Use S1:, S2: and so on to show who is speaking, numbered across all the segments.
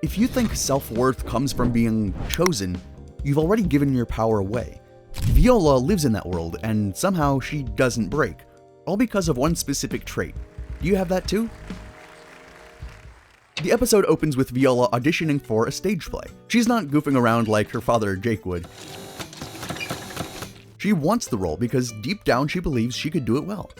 S1: If you think self-worth comes from being chosen, you've already given your power away. Viola lives in that world, and somehow she doesn't break, all because of one specific trait. Do you have that too? The episode opens with Viola auditioning for a stage play. She's not goofing around like her father Jake would. She wants the role because deep down she believes she could do it well.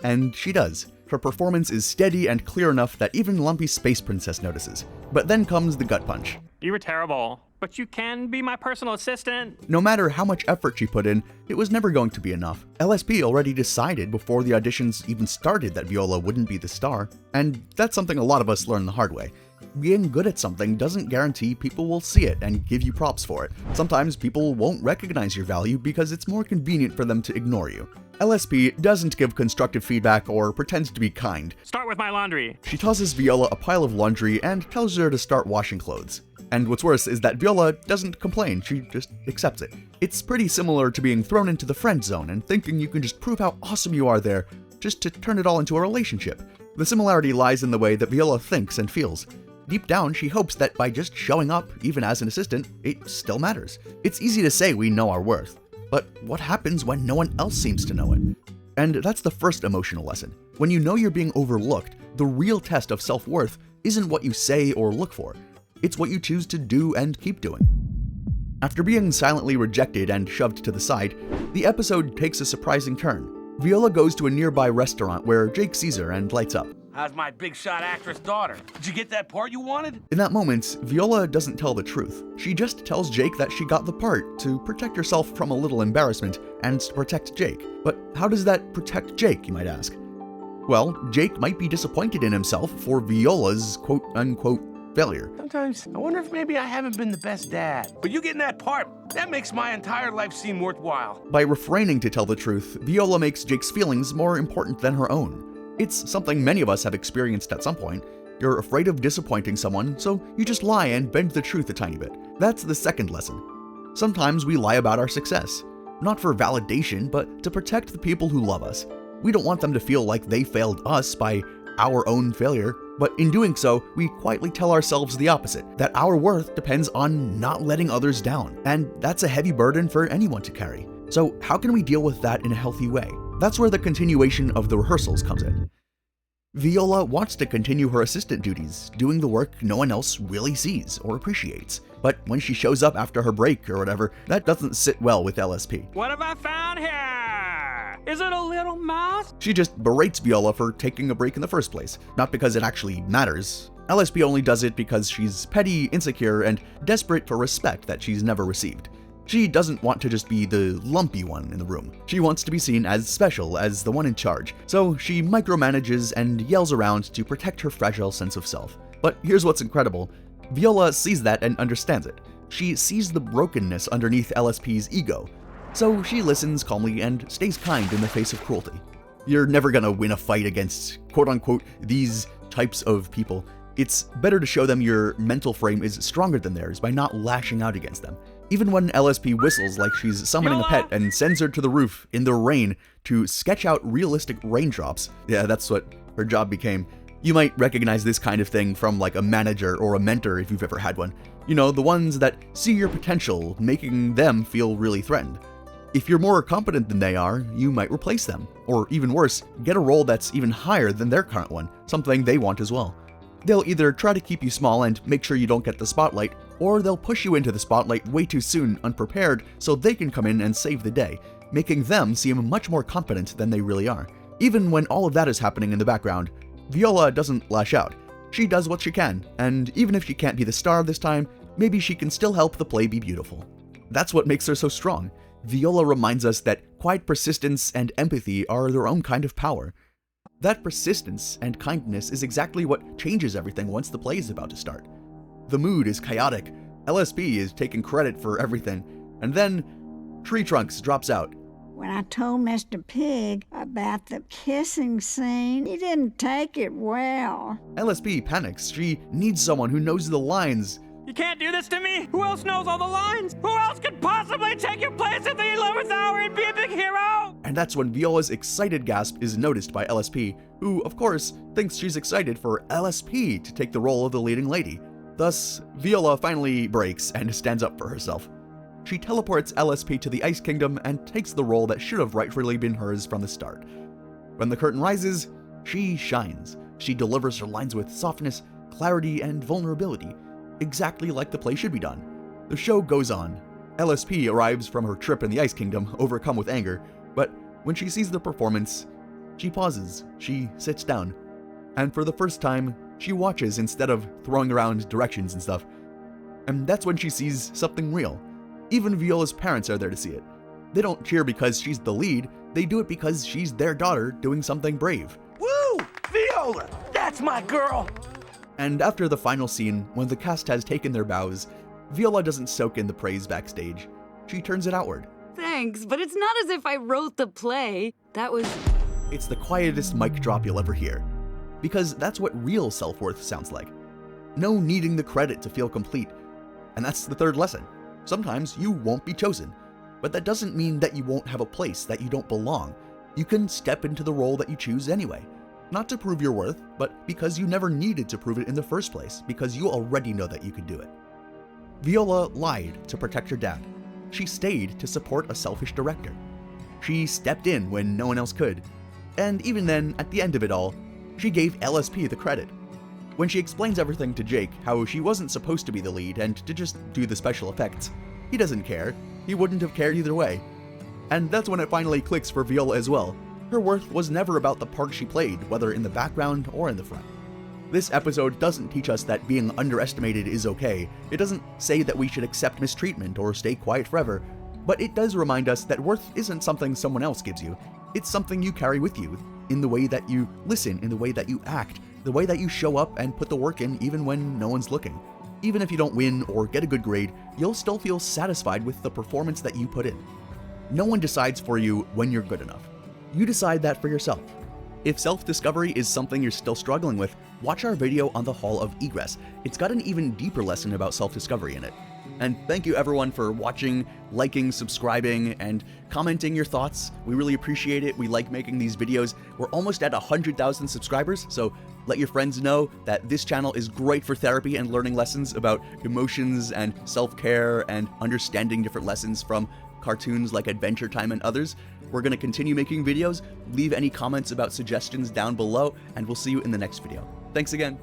S1: And she does. Her performance is steady and clear enough that even Lumpy Space Princess notices. But then comes the gut punch.
S2: You were terrible, but you can be my personal assistant.
S1: No matter how much effort she put in, it was never going to be enough. LSP already decided before the auditions even started that Viola wouldn't be the star, and that's something a lot of us learn the hard way. Being good at something doesn't guarantee people will see it and give you props for it. Sometimes people won't recognize your value because it's more convenient for them to ignore you. LSP doesn't give constructive feedback or pretends to be kind.
S2: Start with my laundry.
S1: She tosses Viola a pile of laundry and tells her to start washing clothes. And what's worse is that Viola doesn't complain, she just accepts it. It's pretty similar to being thrown into the friend zone and thinking you can just prove how awesome you are there, just to turn it all into a relationship. The similarity lies in the way that Viola thinks and feels. Deep down, she hopes that by just showing up, even as an assistant, it still matters. It's easy to say we know our worth, but what happens when no one else seems to know it? And that's the first emotional lesson. When you know you're being overlooked, the real test of self-worth isn't what you say or look for. It's what you choose to do and keep doing. After being silently rejected and shoved to the side, the episode takes a surprising turn. Viola goes to a nearby restaurant where Jake sees her and lights up.
S3: How's my big shot actress daughter? Did you get that part you wanted?
S1: In that moment, Viola doesn't tell the truth. She just tells Jake that she got the part to protect herself from a little embarrassment and to protect Jake. But how does that protect Jake, you might ask? Well, Jake might be disappointed in himself for Viola's quote-unquote failure.
S3: Sometimes I wonder if maybe I haven't been the best dad. But you getting that part, that makes my entire life seem worthwhile.
S1: By refraining to tell the truth, Viola makes Jake's feelings more important than her own. It's something many of us have experienced at some point. You're afraid of disappointing someone, so you just lie and bend the truth a tiny bit. That's the second lesson. Sometimes we lie about our success. Not for validation, but to protect the people who love us. We don't want them to feel like they failed us by our own failure, but in doing so, we quietly tell ourselves the opposite, that our worth depends on not letting others down, and that's a heavy burden for anyone to carry. So how can we deal with that in a healthy way? That's where the continuation of the rehearsals comes in. Viola wants to continue her assistant duties, doing the work no one else really sees or appreciates. But when she shows up after her break or whatever, that doesn't sit well with LSP.
S2: What have I found here? Is it a little mouse?
S1: She just berates Viola for taking a break in the first place, not because it actually matters. LSP only does it because she's petty, insecure, and desperate for respect that she's never received. She doesn't want to just be the lumpy one in the room. She wants to be seen as special, as the one in charge. So she micromanages and yells around to protect her fragile sense of self. But here's what's incredible. Viola sees that and understands it. She sees the brokenness underneath LSP's ego. So she listens calmly and stays kind in the face of cruelty. You're never gonna win a fight against quote-unquote these types of people. It's better to show them your mental frame is stronger than theirs by not lashing out against them. Even when LSP whistles like she's summoning a pet and sends her to the roof in the rain to sketch out realistic raindrops, yeah, that's what her job became. You might recognize this kind of thing from like a manager or a mentor if you've ever had one. You know, the ones that see your potential, making them feel really threatened. If you're more competent than they are, you might replace them. Or even worse, get a role that's even higher than their current one, something they want as well. They'll either try to keep you small and make sure you don't get the spotlight, or they'll push you into the spotlight way too soon, unprepared, so they can come in and save the day, making them seem much more competent than they really are. Even when all of that is happening in the background, Viola doesn't lash out. She does what she can, and even if she can't be the star this time, maybe she can still help the play be beautiful. That's what makes her so strong. Viola reminds us that quiet persistence and empathy are their own kind of power. That persistence and kindness is exactly what changes everything once the play is about to start. The mood is chaotic, LSP is taking credit for everything, and then Tree Trunks drops out.
S4: When I told Mr. Pig about the kissing scene, he didn't take it well.
S1: LSP panics. She needs someone who knows the lines.
S2: You can't do this to me! Who else knows all the lines? Who else could possibly take your place at the 11th hour and be a big hero?
S1: And that's when Viola's excited gasp is noticed by LSP, who, of course, thinks she's excited for LSP to take the role of the leading lady. Thus, Viola finally breaks and stands up for herself. She teleports LSP to the Ice Kingdom and takes the role that should have rightfully been hers from the start. When the curtain rises, she shines. She delivers her lines with softness, clarity, and vulnerability, exactly like the play should be done. The show goes on. LSP arrives from her trip in the Ice Kingdom, overcome with anger, but when she sees the performance, she pauses, she sits down, and for the first time, she watches instead of throwing around directions and stuff. And that's when she sees something real. Even Viola's parents are there to see it. They don't cheer because she's the lead, they do it because she's their daughter doing something brave.
S3: Woo! Viola! That's my girl!
S1: And after the final scene, when the cast has taken their bows, Viola doesn't soak in the praise backstage. She turns it outward.
S5: Thanks, but it's not as if I wrote the play. That was...
S1: It's the quietest mic drop you'll ever hear. Because that's what real self-worth sounds like. No needing the credit to feel complete. And that's the third lesson. Sometimes you won't be chosen. But that doesn't mean that you won't have a place, that you don't belong. You can step into the role that you choose anyway. Not to prove your worth, but because you never needed to prove it in the first place, because you already know that you could do it. Viola lied to protect her dad. She stayed to support a selfish director. She stepped in when no one else could. And even then, at the end of it all, she gave LSP the credit. When she explains everything to Jake, how she wasn't supposed to be the lead and to just do the special effects, he doesn't care. He wouldn't have cared either way. And that's when it finally clicks for Viola as well. Her worth was never about the part she played, whether in the background or in the front. This episode doesn't teach us that being underestimated is okay. It doesn't say that we should accept mistreatment or stay quiet forever, but it does remind us that worth isn't something someone else gives you. It's something you carry with you, in the way that you listen, in the way that you act, the way that you show up and put the work in even when no one's looking. Even if you don't win or get a good grade, you'll still feel satisfied with the performance that you put in. No one decides for you when you're good enough. You decide that for yourself. If self-discovery is something you're still struggling with, watch our video on the Hall of Egress. It's got an even deeper lesson about self-discovery in it. And thank you everyone for watching, liking, subscribing, and commenting your thoughts. We really appreciate it. We like making these videos. We're almost at 100,000 subscribers, so let your friends know that this channel is great for therapy and learning lessons about emotions and self-care and understanding different lessons from cartoons like Adventure Time and others. We're going to continue making videos. Leave any comments about suggestions down below, and we'll see you in the next video. Thanks again.